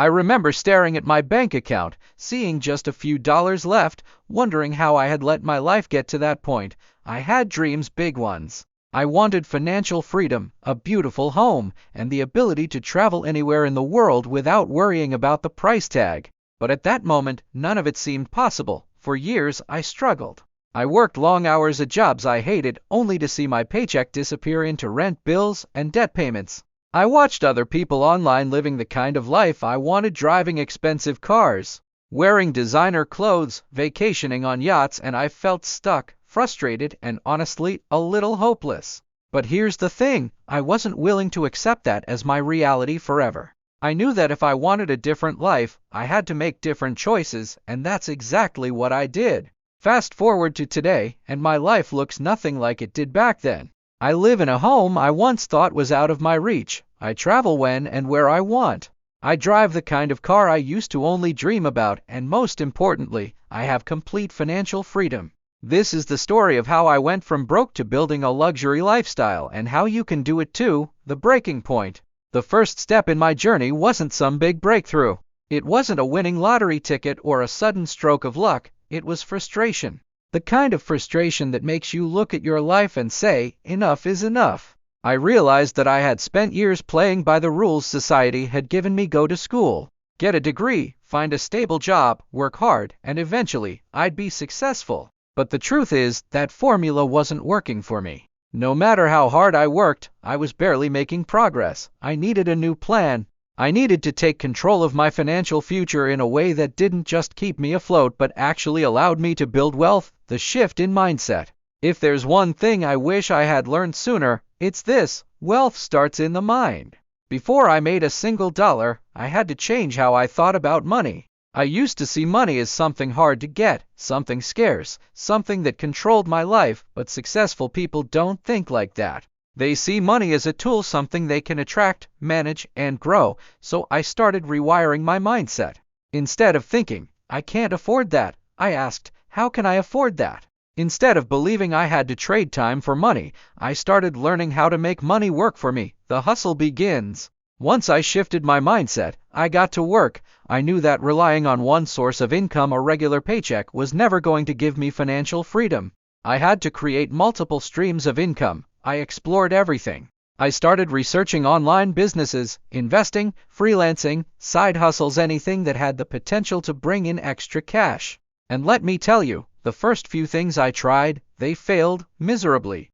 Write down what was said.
I remember staring at my bank account, seeing just a few dollars left, wondering how I had let my life get to that point. I had dreams, big ones. I wanted financial freedom, a beautiful home, and the ability to travel anywhere in the world without worrying about the price tag. But at that moment, none of it seemed possible. For years, I struggled. I worked long hours at jobs I hated, only to see my paycheck disappear into rent, bills, and debt payments. I watched other people online living the kind of life I wanted, driving expensive cars, wearing designer clothes, vacationing on yachts, and I felt stuck, frustrated, and honestly, a little hopeless. But here's the thing, I wasn't willing to accept that as my reality forever. I knew that if I wanted a different life, I had to make different choices, and that's exactly what I did. Fast forward to today, and my life looks nothing like it did back then. I live in a home I once thought was out of my reach. I travel when and where I want. I drive the kind of car I used to only dream about, and most importantly, I have complete financial freedom. This is the story of how I went from broke to building a luxury lifestyle, and how you can do it too. The breaking point. The first step in my journey wasn't some big breakthrough. It wasn't a winning lottery ticket or a sudden stroke of luck. It was frustration. The kind of frustration that makes you look at your life and say, enough is enough. I realized that I had spent years playing by the rules society had given me: go to school, get a degree, find a stable job, work hard, and eventually, I'd be successful. But the truth is, that formula wasn't working for me. No matter how hard I worked, I was barely making progress. I needed a new plan. I needed to take control of my financial future in a way that didn't just keep me afloat but actually allowed me to build wealth. The shift in mindset. If there's one thing I wish I had learned sooner, it's this: wealth starts in the mind. Before I made a single dollar, I had to change how I thought about money. I used to see money as something hard to get, something scarce, something that controlled my life, but successful people don't think like that. They see money as a tool, something they can attract, manage, and grow. So I started rewiring my mindset. Instead of thinking, I can't afford that, I asked, how can I afford that? Instead of believing I had to trade time for money, I started learning how to make money work for me. The hustle begins. Once I shifted my mindset, I got to work. I knew that relying on one source of income, a regular paycheck, was never going to give me financial freedom. I had to create multiple streams of income. I explored everything. I started researching online businesses, investing, freelancing, side hustles, anything that had the potential to bring in extra cash. And let me tell you, the first few things I tried, they failed miserably.